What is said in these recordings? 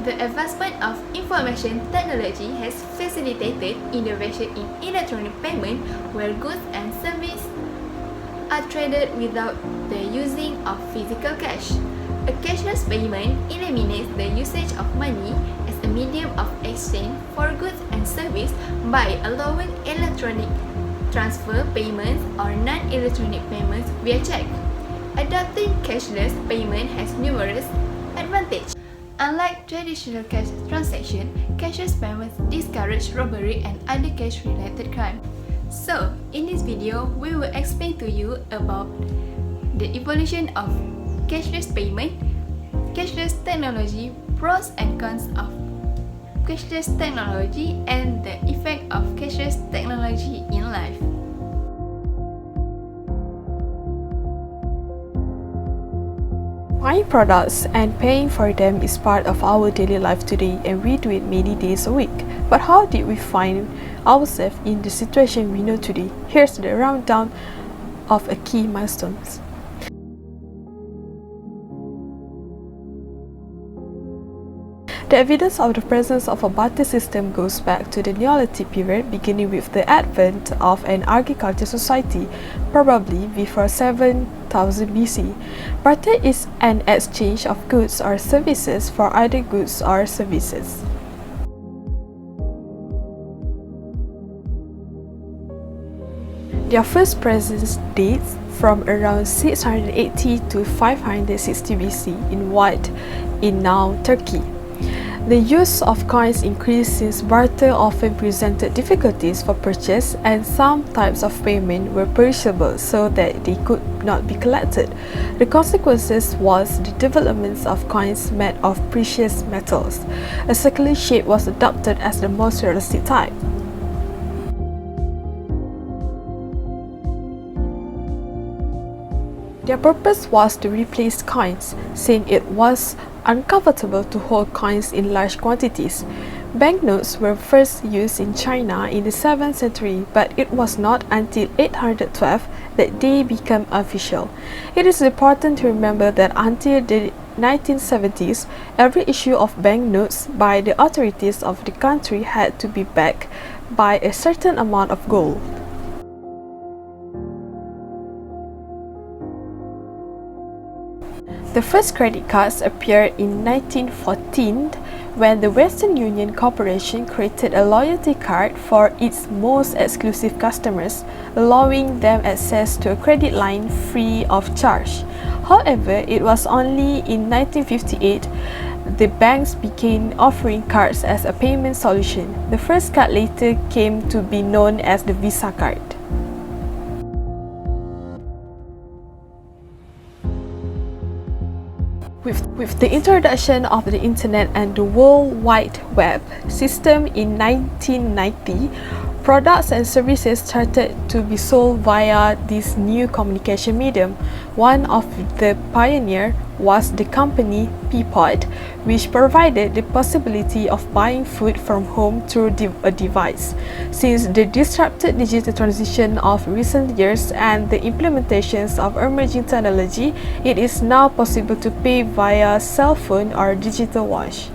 The advancement of information technology has facilitated innovation in electronic payment where goods and services are traded without the using of physical cash. A cashless payment eliminates the usage of money as a medium of exchange for goods and services by allowing electronic transfer payments or non-electronic payments via check. Adopting cashless payment has numerous advantages. Unlike traditional cash transactions, cashless payments discourage robbery and other cash-related crime. So, in this video, we will explain to you about the evolution of cashless payment, cashless technology, pros and cons of cashless technology, and the effect of cashless technology in life. Buying products and paying for them is part of our daily life today, and we do it many days a week. But how did we find ourselves in the situation we know today? Here's the rundown of a key milestones. The evidence of the presence of a barter system goes back to the Neolithic period, beginning with the advent of an agricultural society, probably before 7000 BC. Barter is an exchange of goods or services for other goods or services. Their first presence dates from around 680 to 560 BC in what is now Turkey. The use of coins increased since barter often presented difficulties for purchase, and some types of payment were perishable so that they could not be collected. The consequences was the development of coins made of precious metals. A circular shape was adopted as the most realistic type. Their purpose was to replace coins, since it was uncomfortable to hold coins in large quantities. Banknotes were first used in China in the 7th century, but it was not until 812 that they became official. It is important to remember that until the 1970s, every issue of banknotes by the authorities of the country had to be backed by a certain amount of gold. The first credit cards appeared in 1914 when the Western Union Corporation created a loyalty card for its most exclusive customers, allowing them access to a credit line free of charge. However, it was only in 1958 the banks began offering cards as a payment solution. The first card later came to be known as the Visa card. With the introduction of the Internet and the World Wide Web system in 1990, products and services started to be sold via this new communication medium. One of the pioneers was the company Peapod, which provided the possibility of buying food from home through a device. Since the disrupted digital transition of recent years and the implementations of emerging technology, it is now possible to pay via cell phone or digital watch.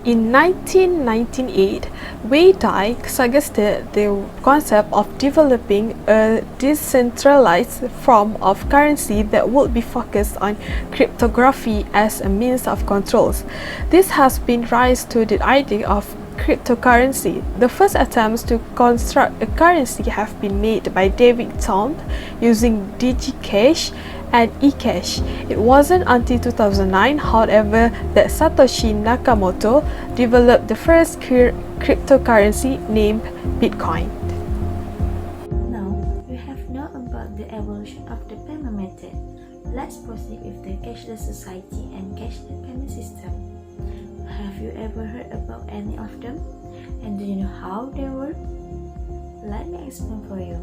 In 1998, Wei Dai suggested the concept of developing a decentralized form of currency that would be focused on cryptography as a means of controls. This has been raised to the idea of cryptocurrency. The first attempts to construct a currency have been made by David Thomp using DigiCash and eCash. It wasn't until 2009, however, that Satoshi Nakamoto developed the first cryptocurrency named Bitcoin. Now, we have known about the evolution of the payment method. Let's proceed with the cashless society and cashless payment system. Have you ever heard about any of them? And do you know how they work? Let me explain for you.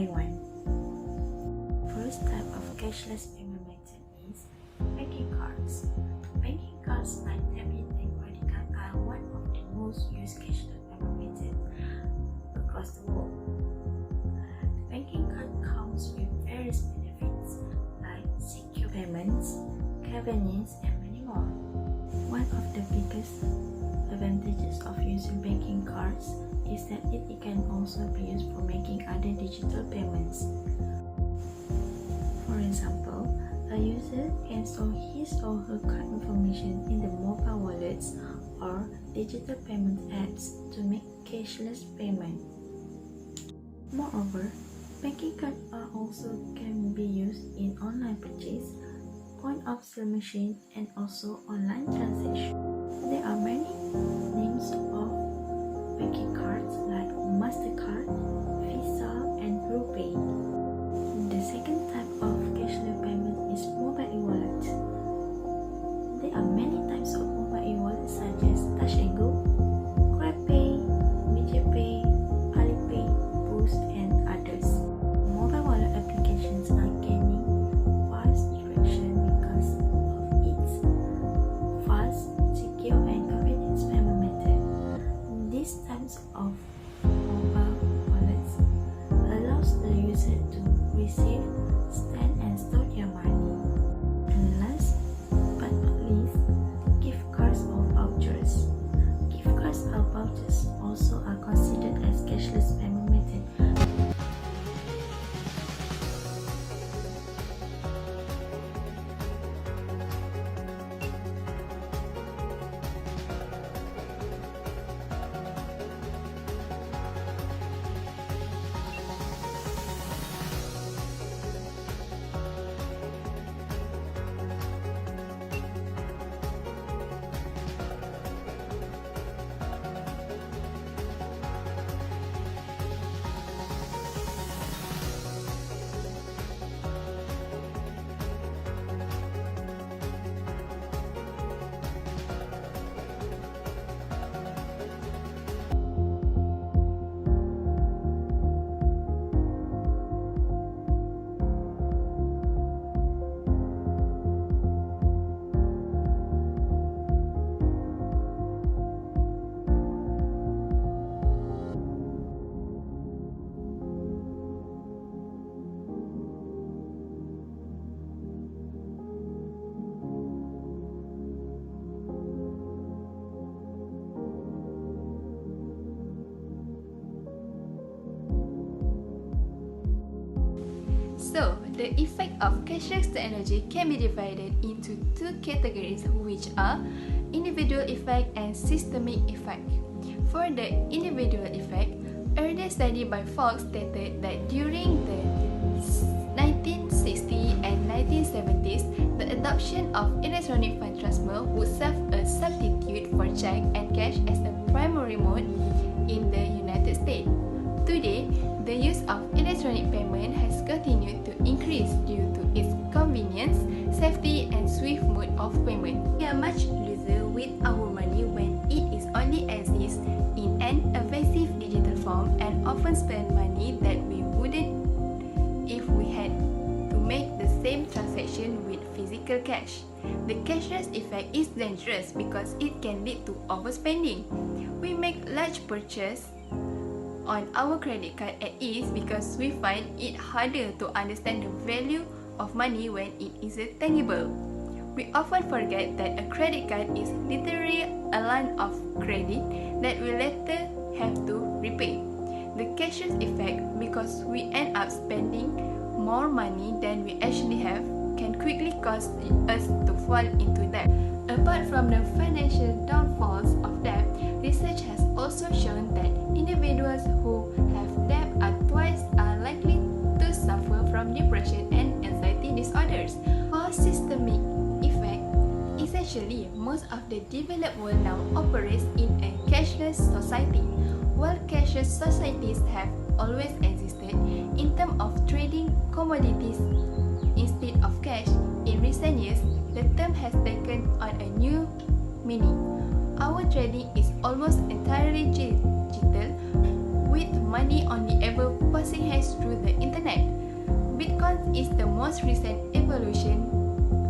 by one. First type of cashless payment method is banking cards. Banking cards like debit and credit card are one of the most used cashless payment methods across the world. The banking card comes with various benefits like secure payments, convenience, and many more. One of the biggest advantages of using banking cards is that it can also be used for making other digital payments. For example, a user can store his or her card information in the mobile wallets or digital payment apps to make cashless payment. Moreover, banking cards also can be used in online purchase, point of sale machine, and also online transaction. There are many names of banking cards like MasterCard, Visa, and RuPay. The second type of cashless payment is mobile e-wallet. There are many types of mobile e-wallet such as Touch and Go, GrabPay, MediaPay, Alipay, Boost, and others. Mobile wallet applications are gaining fast traction because of its fast, secure, and convenient payment method. These types of mobile wallets allows the user to receive, spend, and store their money. And last but not least, gift cards or vouchers. Gift cards or vouchers also are considered as cashless payment method. So, the effect of cashless technology can be divided into two categories, which are individual effect and systemic effect. For the individual effect, earlier study by Fox stated that during the 1960s and 1970s, the adoption of electronic fund transfer would serve a substitute for check and cash as a primary mode in the United States. Today, the use of electronic payment has continued to increase due to its convenience, safety, and swift mode of payment. We are much looser with our money when it is only exists in an evasive digital form and often spend money that we wouldn't if we had to make the same transaction with physical cash. The cashless effect is dangerous because it can lead to overspending. We make large purchases on our credit card at ease because we find it harder to understand the value of money when it isn't tangible. We often forget that a credit card is literally a line of credit that we later have to repay. The cashless effect, because we end up spending more money than we actually have, can quickly cause us to fall into debt. Apart from the financial downfalls of debt, research has also shown that individuals who have debt are twice as likely to suffer from depression and anxiety disorders. For systemic effect, essentially most of the developed world now operates in a cashless society. While cashless societies have always existed in terms of trading commodities instead of cash, in recent years the term has taken on a new meaning. Our trading is almost entirely digital. We with money only ever passing hands through the internet. Bitcoin is the most recent evolution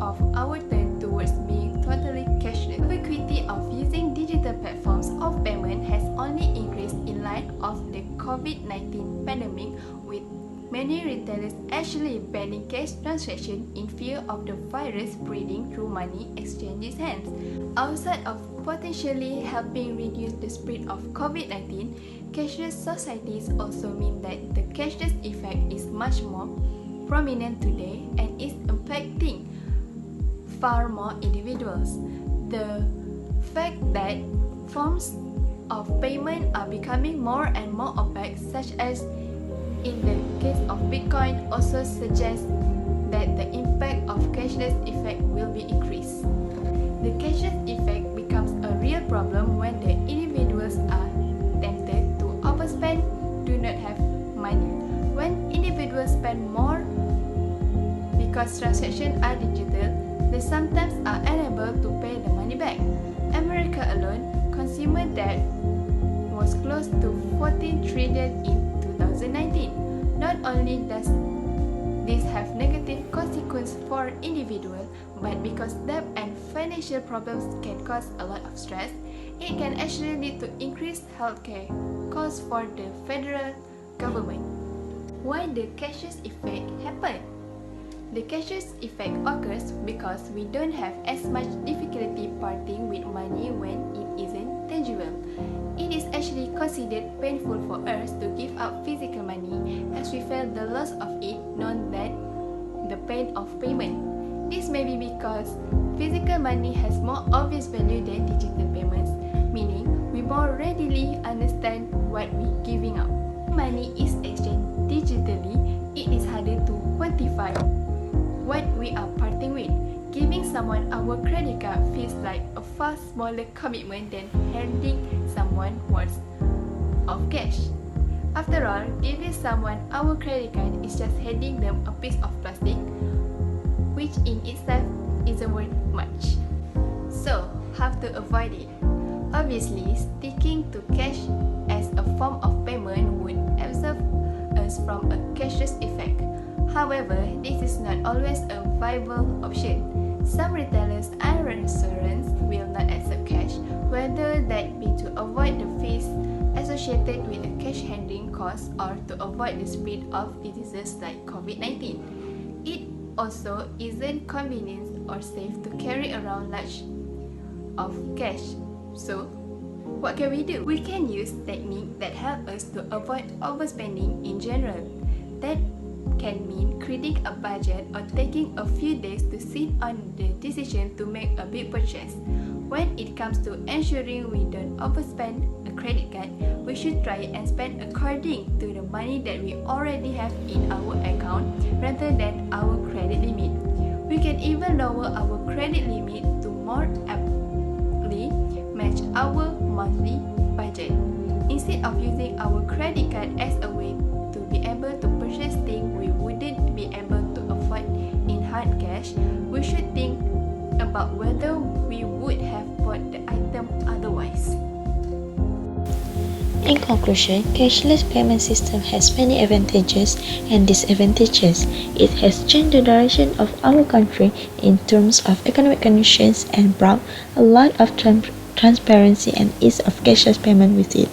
of our turn towards being totally cashless. The ubiquity of using digital platforms of payment has only increased in light of the COVID-19 pandemic, with many retailers actually banning cash transactions in fear of the virus spreading through money exchanges hands. Outside of potentially helping reduce the spread of COVID-19, cashless societies also mean that the cashless effect is much more prominent today and is impacting far more individuals. The fact that forms of payment are becoming more and more opaque, such as in the case of Bitcoin, also suggests that the impact of cashless effect will be increased. The cashless effect becomes a real problem when the individuals are tempted to overspend, do not have money. When individuals spend more because transactions are digital, they sometimes are unable to pay the money back. America alone, consumer debt was close to 14 trillion in 2019. Not only does this have negative consequences for individuals, but because debt and financial problems can cause a lot of stress, it can actually lead to increased healthcare costs for the federal government. Why the cashless effect happen? The cashless effect occurs because we don't have as much difficulty parting with money when it isn't tangible. It is actually considered painful for us to give out physical money, as we feel the loss of it, known that the pain of payment. This may be because physical money has more obvious value than digital payments, meaning we more readily understand what we're giving out. When money is exchanged digitally, it is harder to quantify what we are parting with. Giving someone our credit card feels like a far smaller commitment than handing someone worth of cash. After all, giving someone our credit card is just handing them a piece of plastic, which in itself isn't worth much. So, how to avoid it? Obviously, sticking to cash as a form of payment would absolve us from a cashless effect. However, this is not always a viable option. Some retailers and restaurants will not accept cash, whether that be to avoid the fees associated with the cash handling costs or to avoid the spread of diseases like COVID-19. It also isn't convenient or safe to carry around large of cash. So, what can we do? We can use techniques that help us to avoid overspending in general. That can mean creating a budget or taking a few days to sit on the decision to make a big purchase. When it comes to ensuring we don't overspend a credit card, we should try and spend according to the money that we already have in our account rather than our credit limit. We can even lower our credit limit to more aptly match our monthly budget. Instead of using our credit card as a way to be able to purchase things we wouldn't be able to afford in hard cash, we should think about whether we would have bought the item otherwise. In conclusion, cashless payment system has many advantages and disadvantages. It has changed the direction of our country in terms of economic conditions and brought a lot of transparency and ease of cashless payment with it.